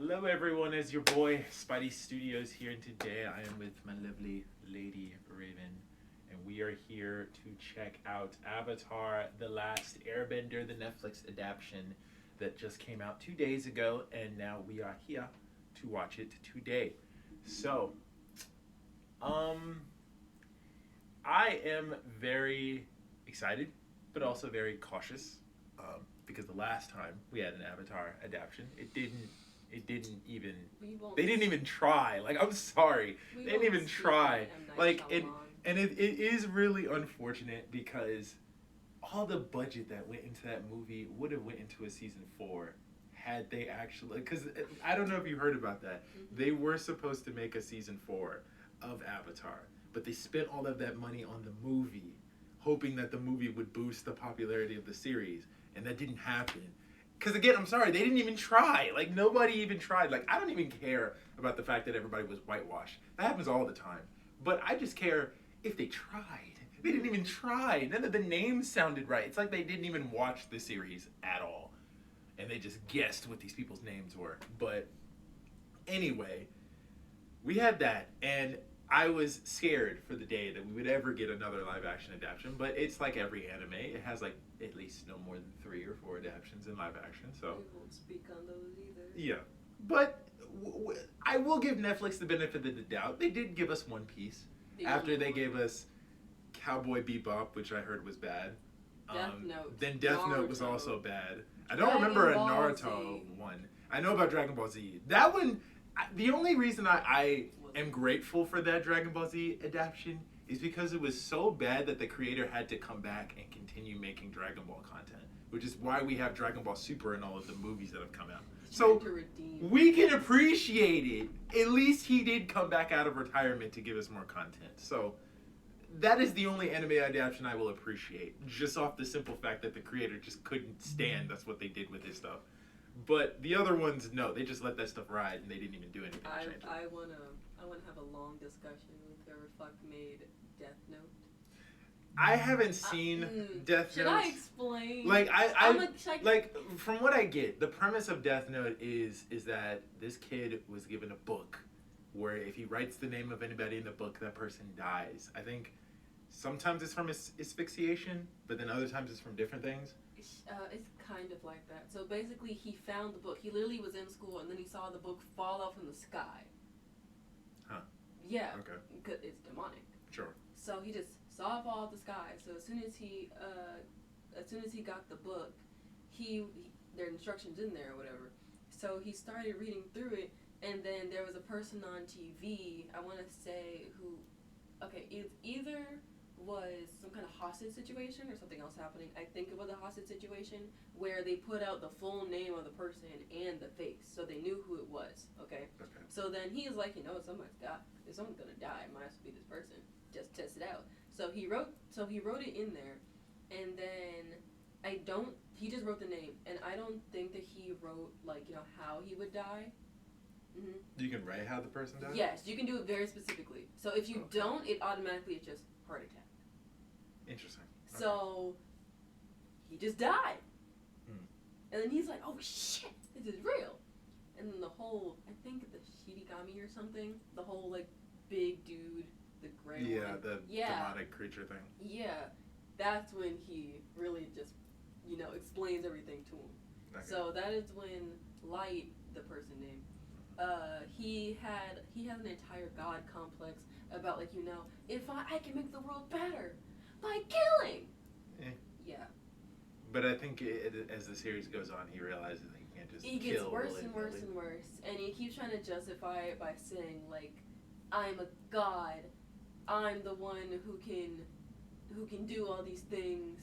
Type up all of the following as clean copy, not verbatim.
Hello everyone, it's your boy Spidey Studios here, and today I am with my lovely lady Raven, and we are here to check out Avatar: The Last Airbender, the Netflix adaptation that just came out 2 days ago, and now we are here to watch it today. So, um, I am very excited, but also very cautious, because the last time we had an Avatar adaptation, it didn't even they didn't even try. Like, I'm sorry, they didn't even try. Like, it is really unfortunate because all the budget that went into that movie would have went into a season 4 had they actually, because I don't know if you heard about that. They were supposed to make a season 4 of Avatar, but they spent all of that money on the movie, hoping that the movie would boost the popularity of the series, and that didn't happen. Because again, I'm sorry, they didn't even try. Like, nobody even tried. Like, I don't even care about the fact that everybody was whitewashed. That happens all the time. But I just care if they tried. They didn't even try. None of the names sounded right. It's like they didn't even watch the series at all, and they just guessed what these people's names were. But anyway, we had that, and I was scared for the day that we would ever get another live action adaptation. But it's like every anime; it has like at least no more than 3 or 4 adaptations in live action. So we won't speak on those either. Yeah, but I will give Netflix the benefit of the doubt. They did give us One Piece after they gave us Cowboy Bebop, which I heard was bad. Death Note. Then Death Note was also bad. I don't Dragon remember a Ball Naruto Z. one. I know about Dragon Ball Z. That one, the only reason I am grateful for that Dragon Ball Z adaptation is because it was so bad that the creator had to come back and continue making Dragon Ball content, which is why we have Dragon Ball Super and all of the movies that have come out. So we can appreciate it. At least he did come back out of retirement to give us more content. So that is the only anime adaptation I will appreciate, just off the simple fact that the creator just couldn't stand that's what they did with his stuff. But the other ones, no, they just let that stuff ride and they didn't even do anything to change it. I wanna have a long discussion with whoever fuck made Death Note. I haven't seen Death Note. Should I explain? Like, like, from what I get, the premise of Death Note is that this kid was given a book where if he writes the name of anybody in the book, that person dies. I think sometimes it's from asphyxiation, but then other times it's from different things. It's kind of like that. So basically, he found the book. He literally was in school, and then he saw the book fall out from the sky. Huh. Yeah. Okay. Because it's demonic. Sure. So he just saw it fall out the sky. So as soon as he got the book, there are instructions in there or whatever. So he started reading through it, and then there was a person on TV. I want to say who. Okay, it either was some kind of hostage situation or something else happening. I think it was a hostage situation where they put out the full name of the person and the face, so they knew who it was. Okay. So then he's like, someone's gonna die. It might as well be this person. Just test it out. So he wrote it in there, and then he just wrote the name, and I don't think that he wrote how he would die. Mm-hmm. You can write how the person dies? Yes, you can do it very specifically. So if you don't, it automatically is just heart attack. Interesting. So he just died. And then he's like, oh shit, this is real. And then the whole, I think the Shirigami or something, the whole big dude, the gray one. The demonic creature thing. Yeah, that's when he really just, explains everything to him. Okay. So that is when Light, the person named, he has an entire god complex about if I can make the world better by killing. Yeah. But I think as the series goes on, he realizes that he can't just kill. He gets worse and worse and worse, and he keeps trying to justify it by saying I'm a god, I'm the one who can do all these things.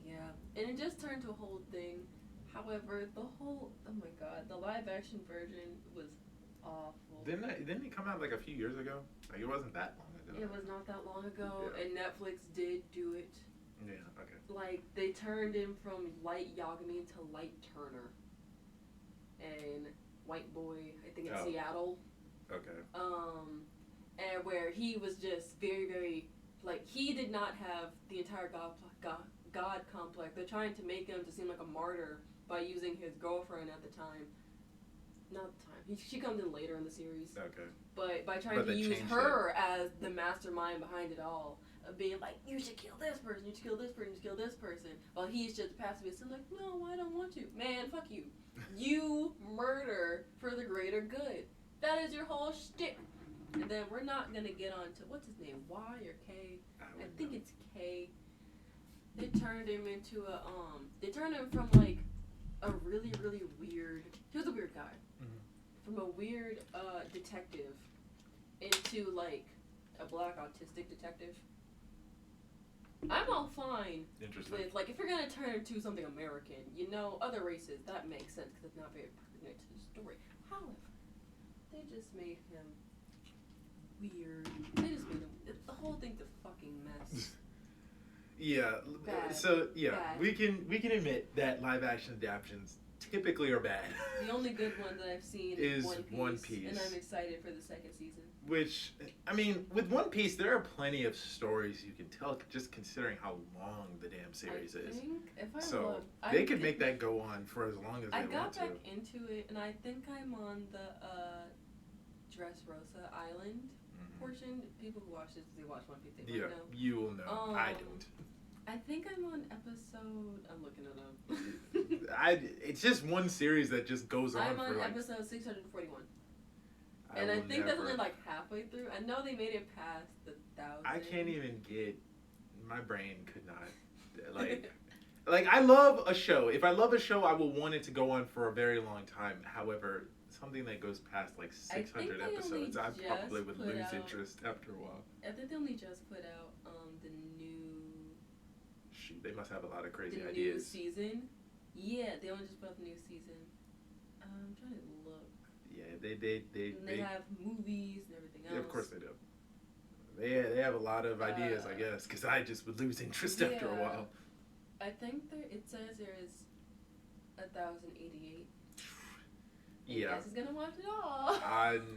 Yeah, and it just turned to a whole thing. However, oh my god, the live action version was awful. Didn't it come out a few years ago? It wasn't that long ago. It was not that long ago, and Netflix did do it. Yeah, okay. They turned him from Light Yagami to Light Turner. And White Boy, I think in Seattle. Okay. And where he was just very, very, he did not have the entire God complex. They're trying to make him to seem like a martyr by using his girlfriend at the time not the time. She comes in later in the series. Okay. But by trying to use her as the mastermind behind it all, of being like, you should kill this person, you should kill this person, you should kill this person, while he's just pacifist and like, no, I don't want to. Man, fuck you. You murder for the greater good. That is your whole shtick. And then we're not gonna get on to what's his name, Y or K? I think it's K. They turned him into a They turned him from like a really really weird. He was a weird guy. Mm-hmm. From a weird detective into like a black autistic detective. I'm all fine with like if you're gonna turn into something American, you know, other races that makes sense because it's not very pertinent to the story. However, they just made him weird. They just made him. The whole thing's a fucking mess. Yeah. Bad. So yeah, bad. we can admit that live action adaptations typically are bad. The only good one that I've seen is One Piece, and I'm excited for the second season. Which, I mean, with One Piece, there are plenty of stories you can tell, just considering how long the damn series is. They could make that go on for as long as they want to. I got back into it, and I think I'm on the Dressrosa Island portion. People who watch this, they watch One Piece. They know. You will know. I don't. I think I'm on episode. I'm looking it up. It's just one series that just goes on. I'm on for episode 641. And I think that's only like halfway through. I know they made it past the 1,000. I can't even get. My brain could not. Like I love a show. If I love a show, I will want it to go on for a very long time. However, something that goes past like 600 episodes, I probably would lose interest after a while. I think they only just put out the new. Shoot, they must have a lot of crazy ideas. The new season. Yeah, they only just put out the new season. I'm trying to look. Yeah, they have movies and everything else. Yeah, of course they do. They have a lot of ideas, I guess, because I just would lose interest after a while. I think it says there is 1,088. Yeah. Guess is gonna watch it all.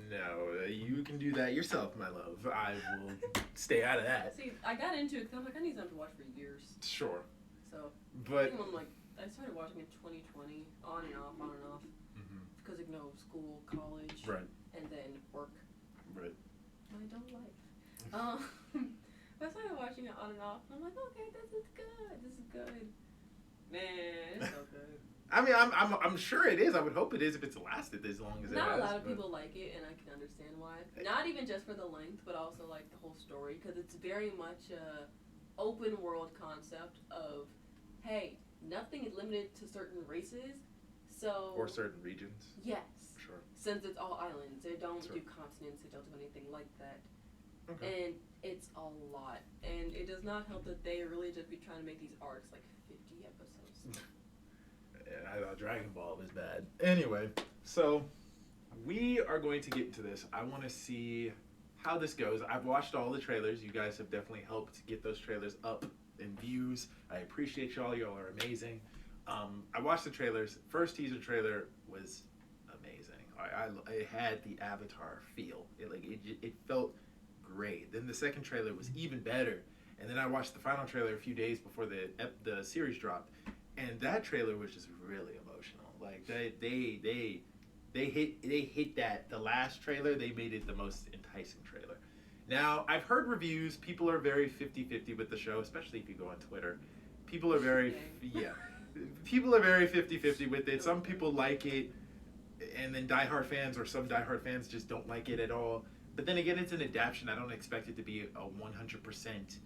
No, you can do that yourself, my love. I will stay out of that. See, I got into it because I'm like, I need something to watch for years. Sure. So, but I started watching in 2020, on and off, because of school, college, right, and then work. Right. My adult life. But I started watching it on and off, and I'm like, okay, this is good. Man, it's so good. I mean, I'm sure it is. I would hope it is if it's lasted as long as it has. Not a lot of people like it, and I can understand why. Not even just for the length, but also like the whole story, because it's very much a open world concept of, hey, nothing is limited to certain races, so or certain regions. Yes. Sure. Since it's all islands, they don't do continents, they don't do anything like that. Okay. And it's a lot, and it does not help that they really just be trying to make these arcs like 50 episodes. Yeah, I thought Dragon Ball was bad. Anyway, so we are going to get into this. I want to see how this goes. I've watched all the trailers. You guys have definitely helped get those trailers up in views. I appreciate y'all. Y'all are amazing. I watched the trailers. First teaser trailer was amazing. It had the Avatar feel. It felt great. Then the second trailer was even better. And then I watched the final trailer a few days before the series dropped. And that trailer was just really emotional. Like they hit that. The last trailer, they made it the most enticing trailer. Now, I've heard reviews. People are very 50-50 with the show, especially if you go on Twitter. People are very People are very 50-50 with it. Some people like it, and then diehard fans or some diehard fans just don't like it at all. But then again, it's an adaptation. I don't expect it to be a 100%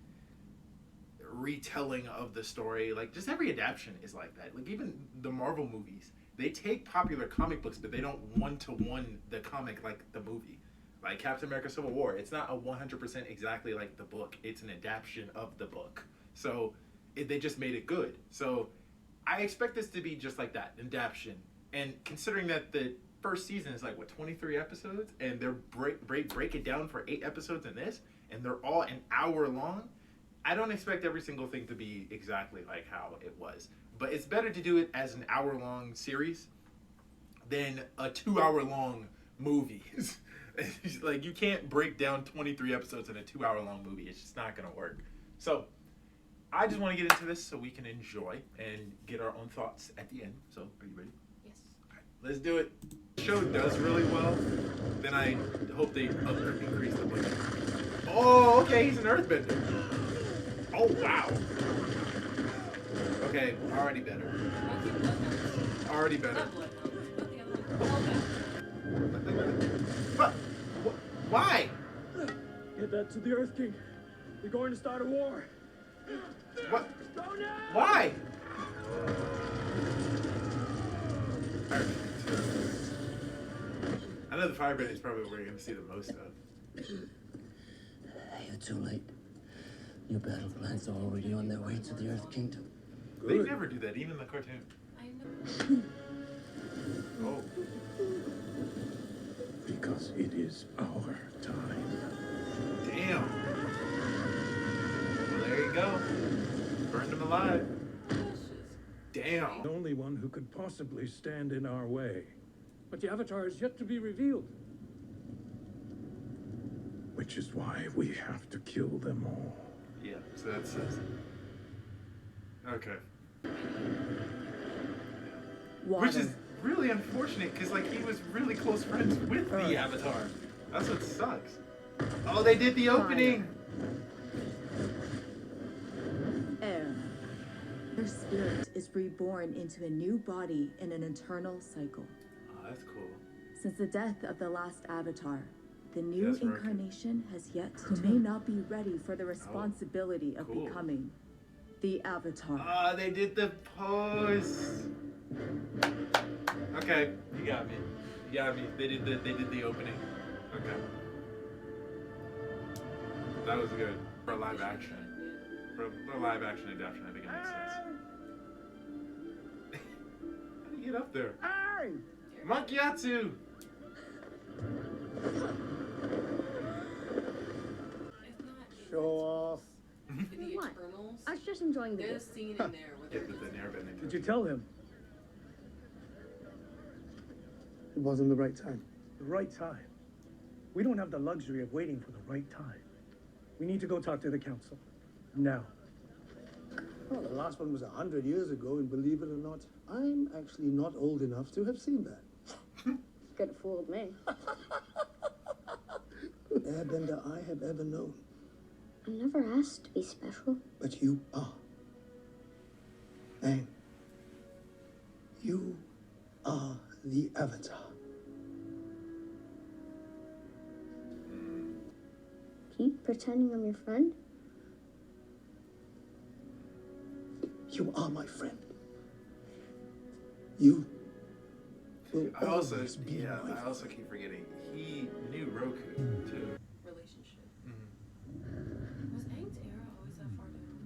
retelling of the story. Like, just every adaptation is like that. Like, even the Marvel movies, they take popular comic books, but they don't one-to-one the comic like the movie. Like Captain America Civil War, it's not a 100% exactly like the book. It's an adaptation of the book. So they just made it good. So I expect this to be just like that, an adaptation. And considering that the first season is like, 23 episodes? And they're break it down for 8 episodes in this, and they're all an hour long. I don't expect every single thing to be exactly like how it was. But it's better to do it as an hour-long series than a 2-hour-long movie. Like, you can't break down 23 episodes in a 2-hour-long movie. It's just not going to work. So I just want to get into this so we can enjoy and get our own thoughts at the end. So, are you ready? Yes. All right, let's do it. show does really well, then I hope they increase the budget. Oh, okay, he's an earthbender. Oh, wow. Okay, already better. Already better. What? Why? Get that to the Earth King. They're going to start a war. What? Go now! Why? I know the Firebender is probably where you're going to see the most of. You're too late. Your battle plans are already on their way to the Earth Kingdom. They never do that, even in the cartoon. I know. Oh. Because it is our time. Damn. Well, there you go. Burned him alive. Damn. The only one who could possibly stand in our way. But the Avatar is yet to be revealed. Which is why we have to kill them all. Yeah, so that says. Okay. Water. Which is really unfortunate because, like, he was really close friends with the Avatar. That's what sucks. Oh, they did the opening. Air. Their spirit is reborn into a new body in an eternal cycle. Oh, that's cool. Since the death of the last Avatar, the new Yes, Rocky. incarnation has yet to may not be ready for the responsibility of cool. becoming the Avatar. Ah, they did the pose. Okay, you got me. You got me. They did the opening. Okay. That was good. For a live action. For a live action adaptation, I think it makes sense. How do you get up there? Aang! Makiatsu! Show off. The What? Eternals. I was just enjoying the There's a gift. scene in there where Yeah, they're with the airbending. Did you tell him? It wasn't the right time. The right time. We don't have the luxury of waiting for the right time. We need to go talk to the council. Now. Well, the last one was 100 years ago, and believe it or not, I'm actually not old enough to have seen that. Could have fooled me. Airbender I have ever known. I never asked to be special. But you are. And you are the Avatar. Keep pretending I'm your friend. You are my friend. You will I also, always be yeah, my I also keep forgetting. He knew Roku, too. relationship. Mhm. Was Aang's arrow always that far down?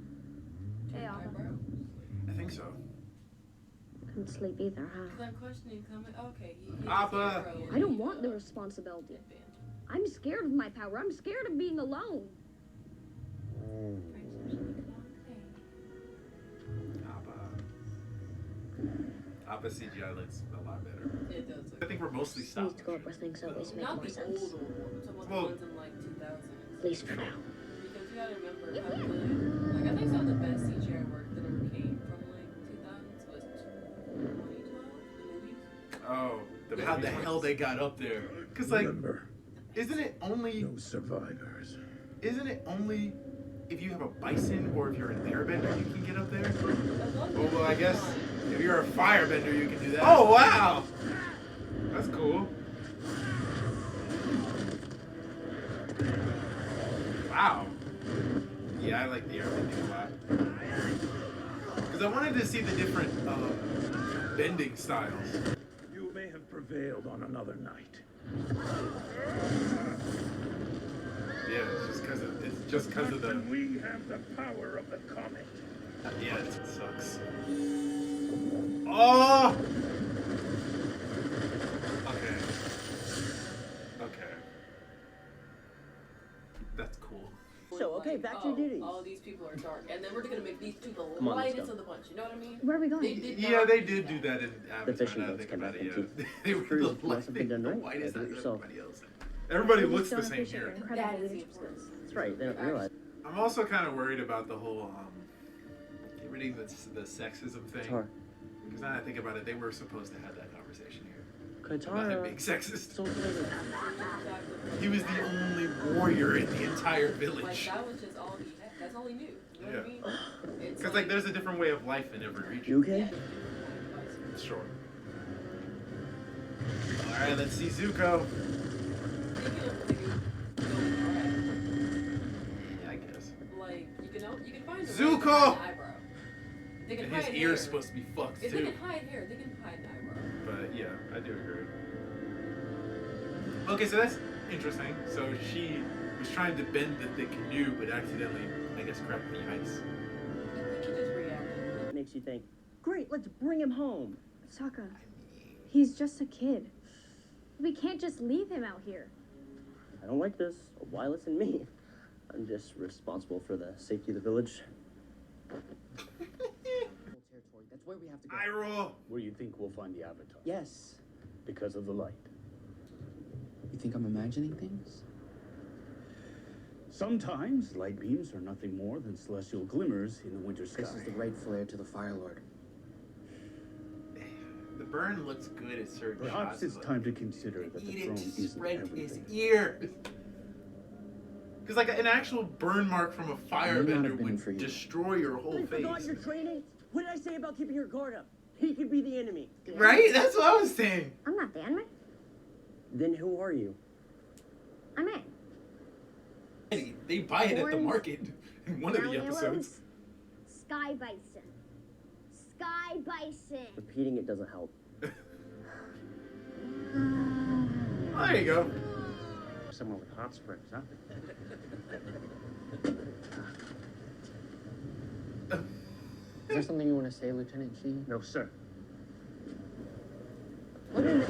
Yeah. Eyebrow? I think so. Couldn't sleep either, huh? Because I'm questioning, okay, he hit his Appa. arrow I don't want the responsibility. advantage. I'm scared of my power. I'm scared of being alone. Appa CGI looks a lot better. It does. I think we're mostly Needs stop to go up where things always make Not more the sense. old one, I'm talking about Well- the ones in like 2000. At least for now. Because you gotta remember how good, like I think some of the best CGI work that ever came from like 2000s was 2012, the movies. Oh, how the hell they got up there? Because, like, Remember, isn't it only no survivors. if you have a bison or if you're an airbender you can get up there? Oh, well, I guess if you're a firebender you can do that. Oh, wow! That's cool. Wow. Yeah, I like the airbending a lot. Because I wanted to see the different bending styles. You may have prevailed on another night. Yeah, it's just because of the. When we have the power of the comet. Yeah, it sucks. Oh! Okay. That's cool. So, okay, back to your duties. All these people are dark, and then we're gonna make these two the Come on, let's lightest go. of the bunch. You know what I mean? Where are we They going? did Yeah, not they do did do that in Avatar. fishing now that I boats think came about back it, empty. yeah. They were Cruise the must have been done the right. whitest Yeah, out do of it yourself. everybody else. Everybody These looks the don't same appreciate here. your incredible That is leadership skills. That's right. They don't realize. I'm also kind of worried about the whole get rid of the sexism thing. It's hard. Because now that I think about it, they were supposed to have that conversation here. Not him being Katara. sexist. So later. He was the only warrior in the entire Like village. that was just all he had. That's all he knew. You know what I mean? It's Because, like, there's a different way of life in every region. You okay? Sure. Alright, let's see Zuko. Yeah, I guess. Like you can find a Zuko! red eyebrow. They can And hide his hair. ear's supposed to be fucked, If they too. can hide hair, they can hide an eyebrow. But, yeah, I do agree. Okay, so that's interesting. So she was trying to bend the canoe, but accidentally, I guess, cracked the ice. I think he just reacted. Makes you think, great, let's bring him home. Sokka, he's just a kid. We can't just leave him out here. I don't like this. Why listen to me? I'm just responsible for the safety of the village. Territory. That's where we have to go. I roll. Where you think we'll find the Avatar? Yes. Because of the light. You think I'm imagining things? Sometimes light beams are nothing more than celestial glimmers in the winter sky. This is the right flare to the Fire Lord. The burn looks good at certain Perhaps shots. it's but time to consider that the eat throne it to isn't spread his everything. ear. Because, like, an actual burn mark from a May not firebender have been would for you. destroy your whole face. your training? What did I say about keeping your guard up? He could be the enemy. Right? That's what I was saying. I'm not the enemy. Then who are you? I'm Aang. They buy it at the Horns, market in one of the Brown episodes. arrows, Sky Bison. Sky Bison. Repeating it doesn't help. Oh, there you go. Somewhere with hot springs, huh? Is there something you want to say, Lieutenant Shi? No, sir. Good.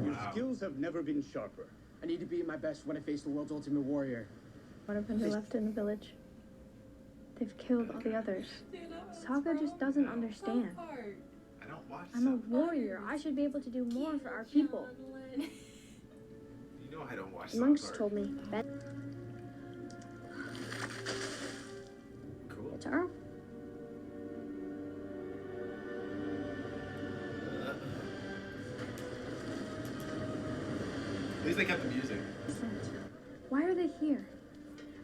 Your skills have never been sharper. I need to be at my best when I face the world's ultimate warrior. One of them are left in the village. They've killed all the others. Dude, that was Sokka just doesn't understand. so hard. I don't watch I'm a South. warrior. I should be able to do more for our people. You know I don't watch Monks South told me. Ben, Cool. Katara? At least they kept the music. Why are they here?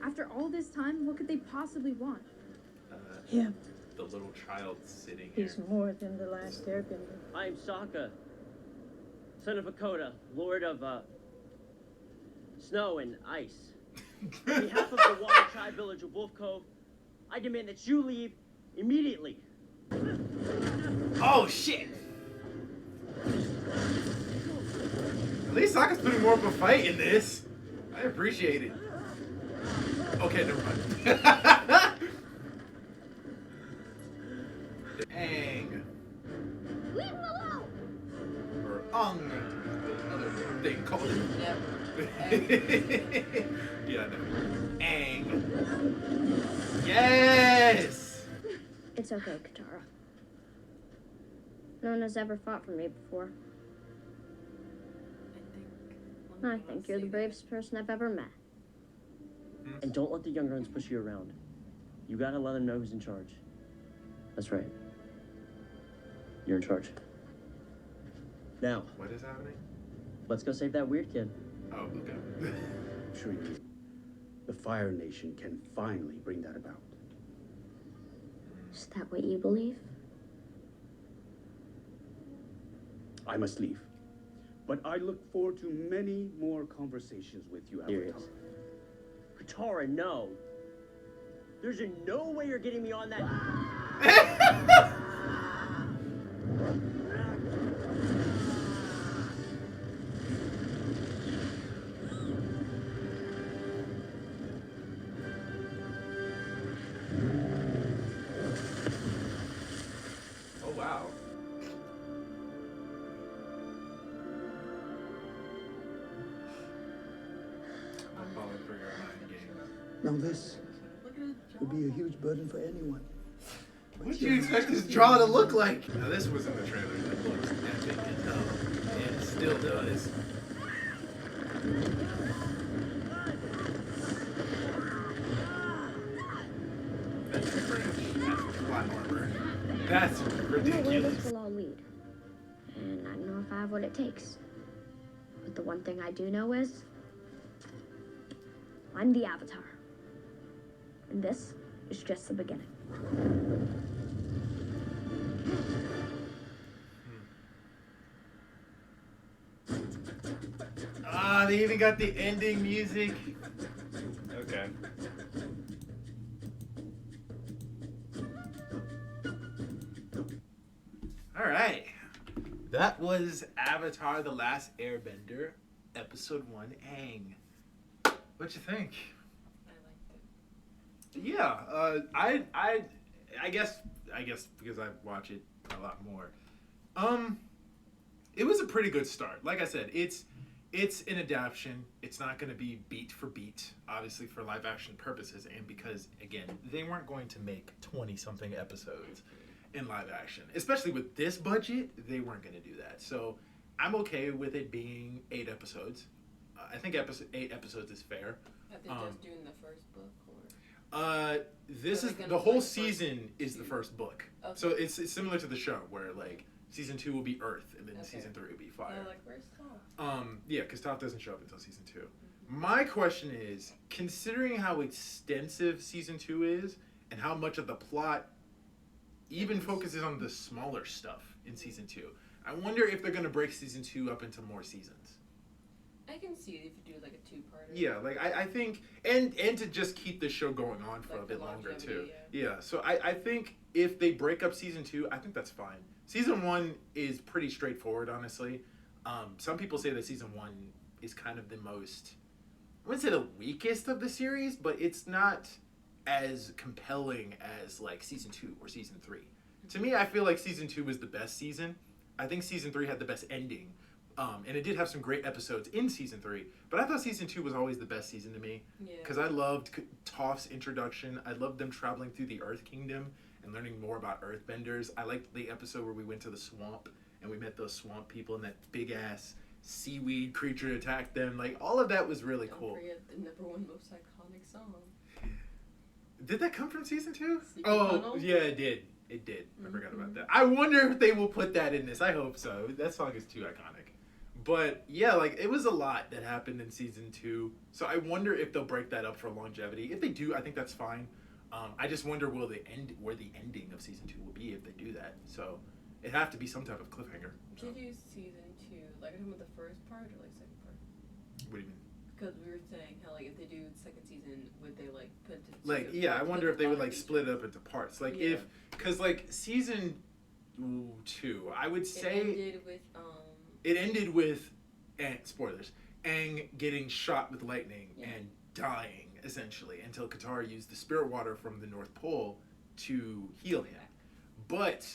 After all this time, what could they possibly want? Him. The little child sitting here. He's more than the last airbender. I'm Sokka, son of Hakoda, lord of, snow and ice. On behalf of the Water Tribe village of Wolf Cove, I demand that you leave immediately. Oh shit! At least Sokka's putting more of a fight in this. I appreciate it. Okay, never mind. Aang. Leave him alone. Or Aang. Another thing called it. Yep. Yeah, no. Aang. Yes! It's okay, Katara. No one has ever fought for me before. I think you're the bravest person I've ever met. And don't let the younger ones push you around. You gotta let them know who's in charge. That's right. You're in charge. Now, What is happening? let's go save that weird kid. Oh, okay. I'm sure you. The Fire Nation can finally bring that about. Is that what you believe? I must leave. But I look forward to many more conversations with you, Serious. Avatar. Katara, no. There's no way you're getting me on that. Oh, wow. I'm falling for your mind games. Now this would be a huge burden for anyone. What do you expect this draw to look like? Now, this was in the trailer. That looks epic as hell. And it still does. That's plot armor. That's I don't know where ridiculous. this will all lead. And I don't know if I have what it takes. But the one thing I do know is I'm the Avatar. And this is just the beginning. Ah, they even got the ending music. Okay. All right. That was Avatar: The Last Airbender, Episode 1, Aang. What'd you think? I liked it. Yeah, I guess because I watch it a lot more. It was a pretty good start. Like I said, it's an adaptation. It's not going to be beat for beat, obviously for live action purposes, and because again, they weren't going to make 20 something episodes in live action, especially with this budget. They weren't going to do that. So I'm okay with it being 8 episodes. I think 8 episodes is fair. Are they just doing the first book, or? This Are is they gonna the do, whole like, season first is the two? first book. Okay. So it's similar to the show where like season 2 will be Earth and then Okay. season 3 will be Fire. Like, where's Tom? Yeah, because Toph doesn't show up until season 2. My question is, considering how extensive season 2 is and how much of the plot even focuses on the smaller stuff in season 2, I wonder if they're going to break season 2 up into more seasons. I can see it if you do like a 2-parter. Yeah, like I think, and to just keep the show going on for Like a bit the longer too. longevity, Yeah, so I think if they break up season 2, I think that's fine. Season 1 is pretty straightforward, honestly. Some people say that season 1 is kind of the most, I wouldn't say the weakest of the series, but it's not as compelling as like season 2 or season 3. To me, I feel like season 2 was the best season. I think season 3 had the best ending. And it did have some great episodes in season 3, but I thought season 2 was always the best season to me because I loved Toph's introduction. I loved them traveling through the Earth Kingdom and learning more about Earthbenders. I liked the episode where we went to the swamp and we met those swamp people and that big ass seaweed creature attacked them. Like all of that was really cool. Don't forget the #1 most iconic song. Did that come from season 2? Secret Oh, Tunnel? yeah, it did. It did. I forgot about that. I wonder if they will put that in this. I hope so. That song is too iconic. But yeah, like it was a lot that happened in season 2. So I wonder if they'll break that up for longevity. If they do, I think that's fine. I just wonder where the ending of season 2 will be if they do that. So it'd have to be some type of cliffhanger. So. Did you season 2? Like, I'm with the first part or like second part? What do you mean? Because we were saying how like if they do the second season, would they like put it Like yeah, I wonder if they would like split it up into parts. Like Yeah. because like season 2, I would say It ended with and spoilers, Aang getting shot with lightning Yeah. and dying essentially until Katara used the spirit water from the North Pole to heal him. But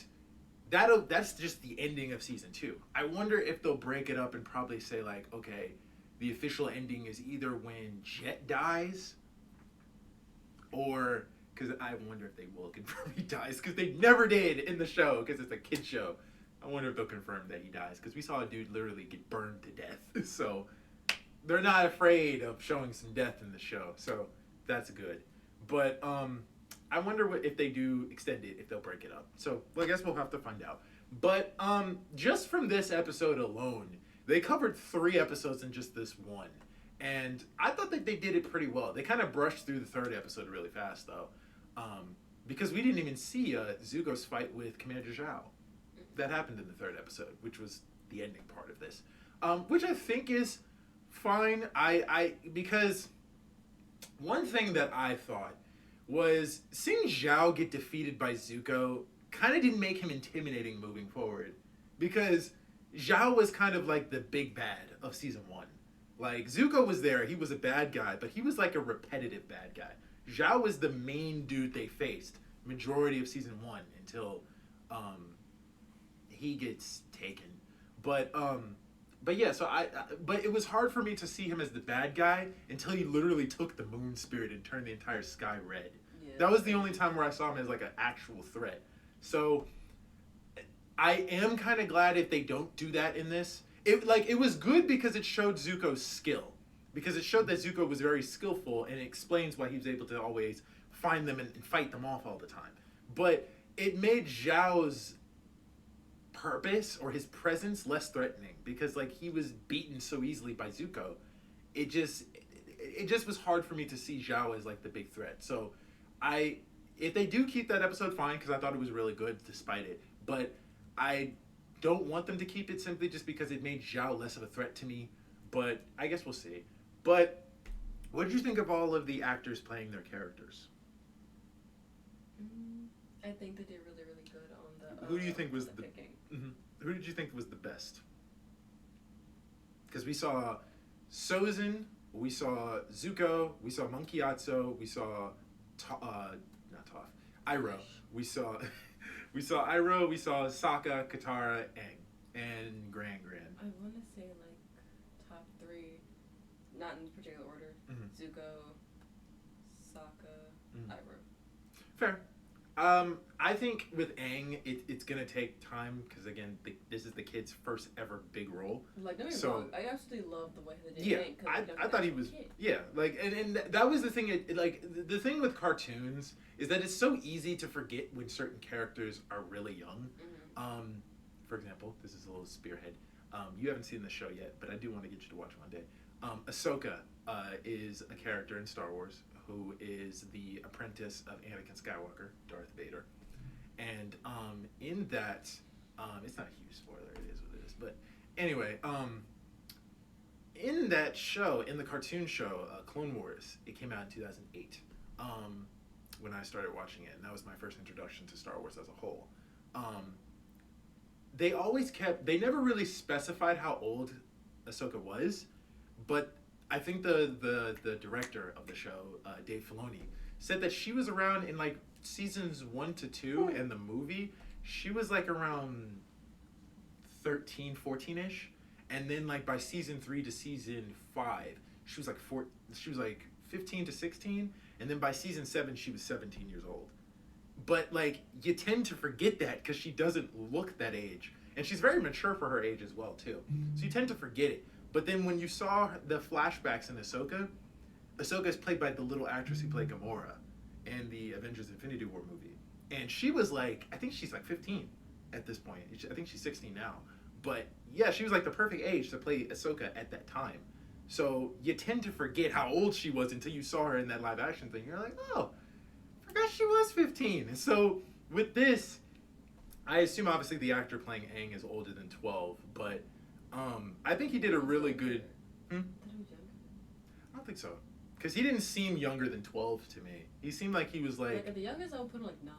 that's just the ending of season 2. I wonder if they'll break it up and probably say like, okay, the official ending is either when Jet dies, or because I wonder if they will confirm he dies because they never did in the show because it's a kid show. I wonder if they'll confirm that he dies because we saw a dude literally get burned to death. So they're not afraid of showing some death in the show. So that's good. But I wonder if they do extend it, if they'll break it up. So well, I guess we'll have to find out. But just from this episode alone, they covered 3 episodes in just this one. And I thought that they did it pretty well. They kind of brushed through the 3rd episode really fast, though. Because we didn't even see Zuko's fight with Commander Zhao. That happened in the 3rd episode, which was the ending part of this. Which I think is fine. Because one thing that I thought was seeing Zhao get defeated by Zuko kind of didn't make him intimidating moving forward. Because Zhao was kind of like the big bad of season 1. Like, Zuko was there, he was a bad guy, but he was like a repetitive bad guy. Zhao was the main dude they faced majority of season 1 until he gets taken. But yeah, so but it was hard for me to see him as the bad guy until he literally took the moon spirit and turned the entire sky red. Yeah. That was the only time where I saw him as like an actual threat. So I am kind of glad if they don't do that in this. It was good because it showed Zuko's skill. Because it showed that Zuko was very skillful and it explains why he was able to always find them and fight them off all the time. But it made Zhao's purpose or his presence less threatening because like he was beaten so easily by Zuko. It just was hard for me to see Zhao as like the big threat. So if they do keep that episode, fine, because I thought it was really good despite it. But I don't want them to keep it simply just because it made Zhao less of a threat to me. But I guess we'll see. But what did you think of all of the actors playing their characters? I think they did really, really good on the. Who do you think was the picking? Mm-hmm. Who did you think was the best? Because we saw Sozin, we saw Zuko, we saw Monkey Atso, we saw not Toph, Iroh. We saw Iroh, we saw Sokka, Katara, Aang, and Gran. I want to say like top 3, not in particular order. Mm-hmm. Zuko, Sokka, Iroh. Fair. I think with Aang, it's gonna take time because again, this is the kid's first ever big role. Like, don't get me wrong, I absolutely love the way they did yeah, Aang. I thought he was kid. yeah, like and that was the thing. Like the thing with cartoons is that it's so easy to forget when certain characters are really young. Mm-hmm. For example, this is a little spearhead. You haven't seen the show yet, but I do want to get you to watch one day. Ahsoka is a character in Star Wars who is the apprentice of Anakin Skywalker, Darth Vader. And in that, it's not a huge spoiler, it is what it is. But anyway, in that show, in the cartoon show, Clone Wars, it came out in 2008 when I started watching it. And that was my first introduction to Star Wars as a whole. They never really specified how old Ahsoka was, but I think the director of the show, Dave Filoni, said that she was around in like seasons 1 to 2 and the movie. She was like around 13, 14-ish, and then like by season 3 to season 5, she was like 15 to 16, and then by season 7 she was 17 years old. But like you tend to forget that because she doesn't look that age, and she's very mature for her age as well too. So you tend to forget it. But then when you saw the flashbacks in Ahsoka is played by the little actress who played Gamora in the Avengers Infinity War movie. And she was like, I think she's like 15 at this point. I think she's 16 now. But yeah, she was like the perfect age to play Ahsoka at that time. So you tend to forget how old she was until you saw her in that live action thing. You're like, oh, I forgot she was 15. And so with this, I assume obviously the actor playing Aang is older than 12, but I think he did a really good. I don't think so, because he didn't seem younger than 12 to me. He seemed like he was like. Like at the youngest, I would put him like 9.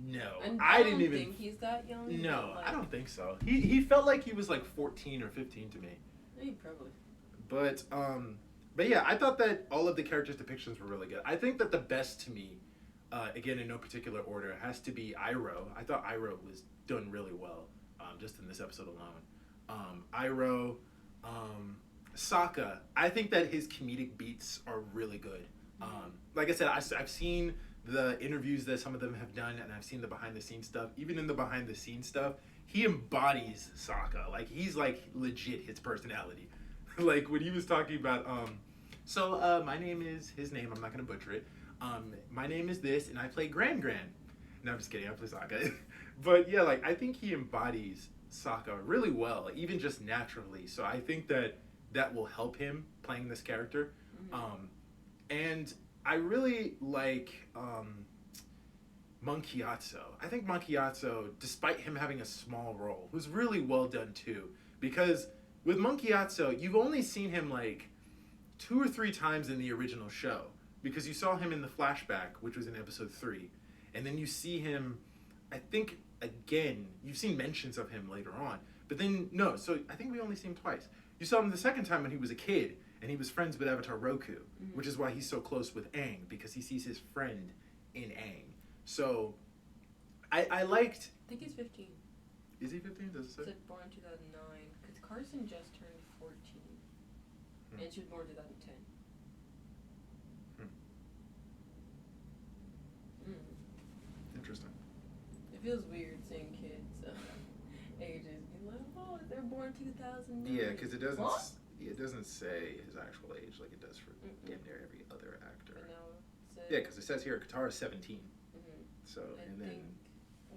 No, and I don't didn't even think he's that young. No, like, I don't think so. He felt like he was like 14 or 15 to me. Maybe probably. But yeah, I thought that all of the characters' depictions were really good. I think that the best to me, again in no particular order, has to be Iroh. I thought Iroh was done really well, just in this episode alone. Iroh, Sokka, I think that his comedic beats are really good. Like I said, I've seen the interviews that some of them have done, and I've seen the behind the scenes stuff. Even in the behind the scenes stuff, he embodies Sokka. Like he's like legit his personality. Like when he was talking about, my name is his name. I'm not gonna butcher it. My name is this, and I play Gran. No, I'm just kidding. I play Sokka. But yeah, like I think he embodies Sokka really well, even just naturally. So I think that will help him playing this character. And I really like Monkey Atso. I think Monkey Atso, despite him having a small role, was really well done too. Because with Monkey Atso, you've only seen him like 2 or 3 times in the original show. Because you saw him in the flashback, which was in episode 3. And then you see him, I think, again, you've seen mentions of him later on. But then, no, so I think we only see him twice. You saw him the second time when he was a kid, and he was friends with Avatar Roku, which is why he's so close with Aang, because he sees his friend in Aang. So, I liked... I think he's 15. Is he 15? Does it say? He said born in 2009, because Carson just turned 14. And she was born in 2010. Interesting. It feels weird seeing kids ages. You're like, oh, they're born 2009. Yeah, because it doesn't. What? It doesn't say his actual age like it does for damn near every other actor. And now it Yeah, because it says here Katara's 17. So, I and then think,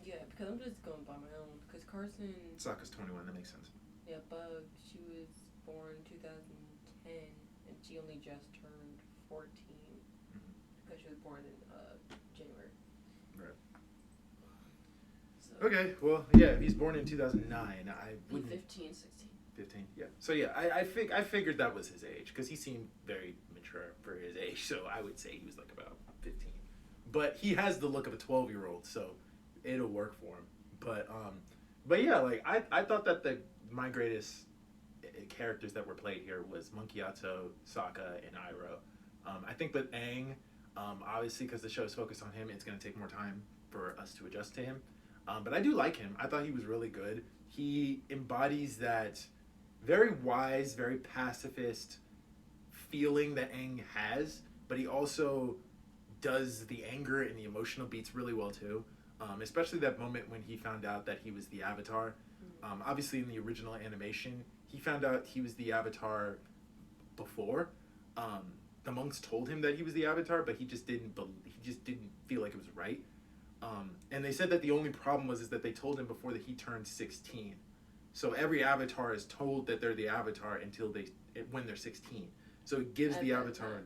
yeah, because I'm just going by my own. Because Carson, Sokka's 21. That makes sense. yeah, Bug, she was born 2010, and she only just turned 14 because she was born in January. Right. So, Okay, well, yeah, if he's born in 2009, I wouldn't. 15, 16. 15, yeah. So yeah, I figured that was his age because he seemed very mature for his age. So I would say he was like about 15, but he has the look of a 12-year-old, so it'll work for him. But yeah, like I thought that my greatest characters that were played here was Monkiato, Sokka, and Iroh. I think that Aang, obviously because the show is focused on him, it's gonna take more time for us to adjust to him. But I do like him. I thought he was really good. He embodies that very wise, very pacifist feeling that Aang has, but he also does the anger and the emotional beats really well too. Especially that moment when he found out that he was the Avatar. Obviously in the original animation, he found out he was the Avatar before. The monks told him that he was the Avatar, but he just didn't feel like it was right. And they said that the only problem was that they told him before that he turned 16. So every Avatar is told that they're the Avatar when they're 16. So it gives At the that Avatar.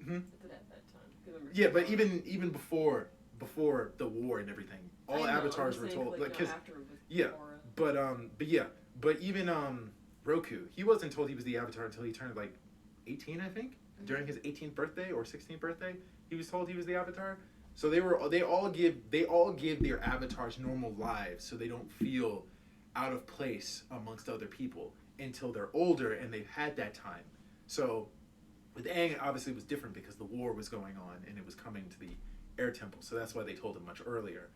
At that time. Yeah, but even before the war and everything, all Avatars were told. Like, yeah, but even Roku, he wasn't told he was the Avatar until he turned like 18, I think. During his 18th birthday or 16th birthday, he was told he was the Avatar. So they all give their avatars normal lives, so they don't feel out of place amongst other people until they're older and they've had that time. So with Aang, obviously it was different because the war was going on and it was coming to the Air Temple, so that's why they told him much earlier.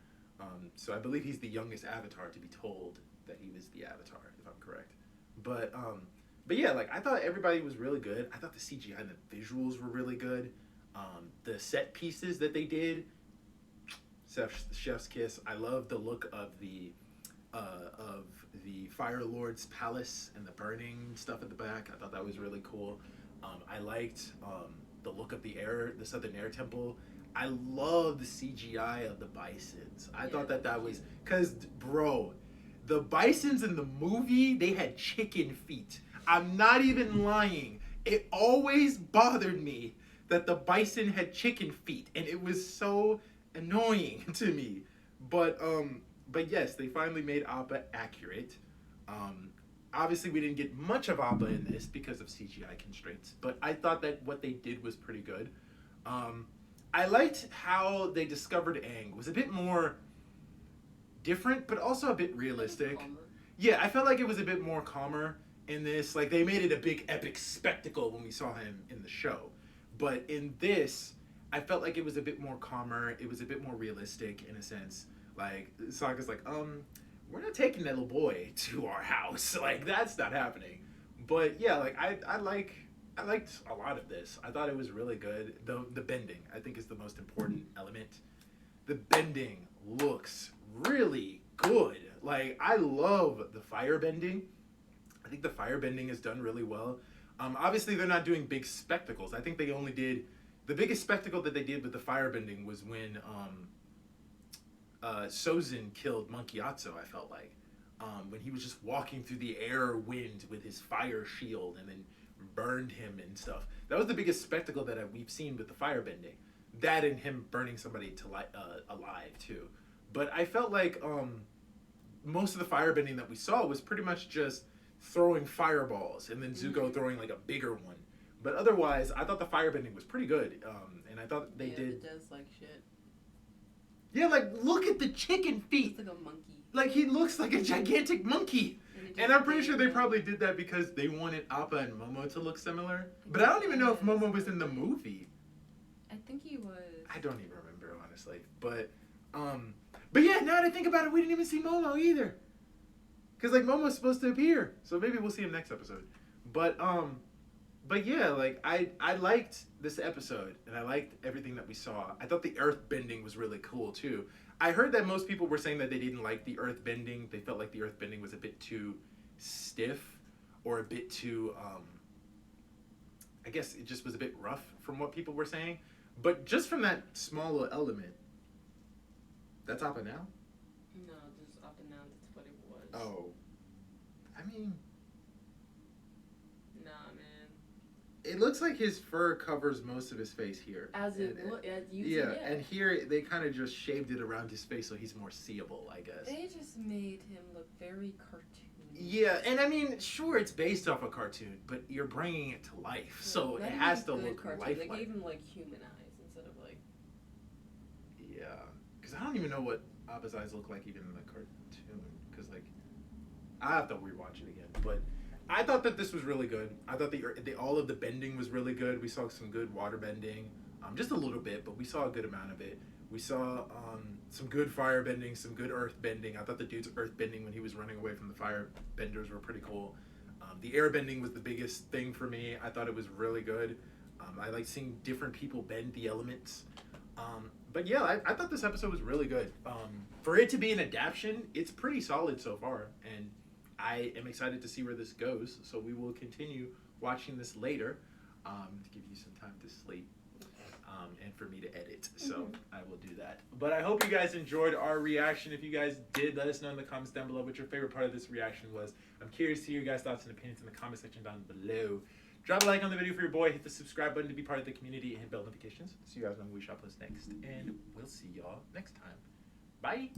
So I believe he's the youngest Avatar to be told that he was the Avatar, if I'm correct. But yeah, like I thought everybody was really good. I thought the CGI and the visuals were really good. The set pieces that they did, chef's kiss. I love the look of the Fire Lord's palace and the burning stuff at the back. I thought that was really cool. I liked the look of the Southern Air Temple. I love the CGI of the bisons. I thought that was because bro, the bisons in the movie, they had chicken feet. I'm not even lying. It always bothered me that the bison had chicken feet, and it was so annoying to me. But yes, they finally made Appa accurate. Obviously we didn't get much of Appa in this because of CGI constraints, but I thought that what they did was pretty good. I liked how they discovered Aang. It was a bit more different, but also a bit realistic. Yeah, I felt like it was a bit more calmer in this. Like they made it a big epic spectacle when we saw him in the show. But in this, I felt like it was a bit more calmer. It was a bit more realistic in a sense. Like Sokka's like, we're not taking that little boy to our house. Like that's not happening. But yeah, like I liked a lot of this. I thought it was really good. The bending, I think, is the most important element. The bending looks really good. Like I love the fire bending. I think the fire bending is done really well. Obviously, they're not doing big spectacles. I think they only did the biggest spectacle that they did with the fire bending was when Sozin killed Monkiatsu. I felt like when he was just walking through the air wind with his fire shield and then burned him and stuff. That was the biggest spectacle that we've seen with the fire bending. That and him burning somebody to alive too. But I felt like most of the fire bending that we saw was pretty much just throwing fireballs and then Zuko throwing like a bigger one. But otherwise, I thought the firebending was pretty good, and I thought they did. It does like shit. Yeah, like look at the chicken feet. It's like a monkey. Like he looks like a gigantic monkey. And I'm pretty sure they probably did that because they wanted Appa and Momo to look similar. But I don't even know if Momo was in the movie. I think he was. I don't even remember honestly. But yeah, now that I think about it, we didn't even see Momo either. Because like Momo's supposed to appear, so maybe we'll see him next episode. But yeah, like I liked this episode and I liked everything that we saw. I thought the earth bending was really cool too. I heard that most people were saying that they didn't like the earth bending. They felt like the earth bending was a bit too stiff or a bit too I guess it just was a bit rough from what people were saying. But just from that small little element, that's Appa now? No, just up and down. That's what it was. Oh. I mean, Nah, man. it looks like his fur covers most of his face here. As And- you yeah, yeah. and here they kind of just shaved it around his face so he's more seeable, I guess. They just made him look very cartoony. Yeah, and I mean, sure, it's based off a cartoon, but you're bringing it to life, so Not it even has to good look cartoon. lifelike. They gave him like human eyes instead of like. Yeah, because I don't even know what Appa's eyes look like even in the cartoon. Because like, I have to rewatch it again. But I thought that this was really good. I thought the all of the bending was really good. We saw some good water bending, just a little bit, but we saw a good amount of it. We saw some good fire bending, some good earth bending. I thought the dude's earth bending when he was running away from the fire benders were pretty cool. The air bending was the biggest thing for me. I thought it was really good. I like seeing different people bend the elements. But yeah, I thought this episode was really good. For it to be an adaptation, it's pretty solid so far. And I am excited to see where this goes. So we will continue watching this later to give you some time to sleep. And for me to edit, so I will do that. But I hope you guys enjoyed our reaction. If you guys did, let us know in the comments down below what your favorite part of this reaction was. I'm curious to hear your guys' thoughts and opinions in the comment section down below. Drop a like on the video for your boy, hit the subscribe button to be part of the community, and hit bell notifications so you guys know when we shall post next. And we'll see y'all next time. Bye!